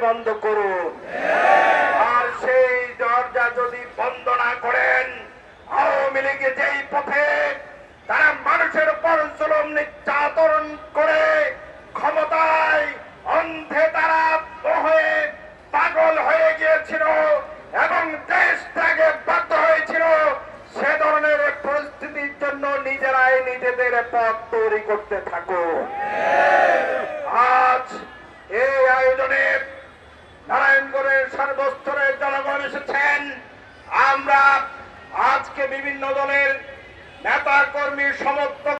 বন্ধ করুন। আর সেই দরজা যদি বন্ধ না করেন, আওয়ামী লীগে যেই পথে তারা মানুষের উপর জুলুম নির্যাতন করে ক্ষমতায় অন্ধে তারা হয়ে পাগল হয়ে গিয়েছিল এবং দেশ ত্যাগে বাধ্য হয়েছিল, সে ধরনের পরিস্থিতির জন্য নিজেরাই নিজেদের পথ তৈরি করতে থাকো। আজ এই আয়োজনে নারায়ণগঞ্জের সর্বস্তরের জনগণ এসেছেন। আমরা আজকে বিভিন্ন দলের নেতা কর্মী সমর্থক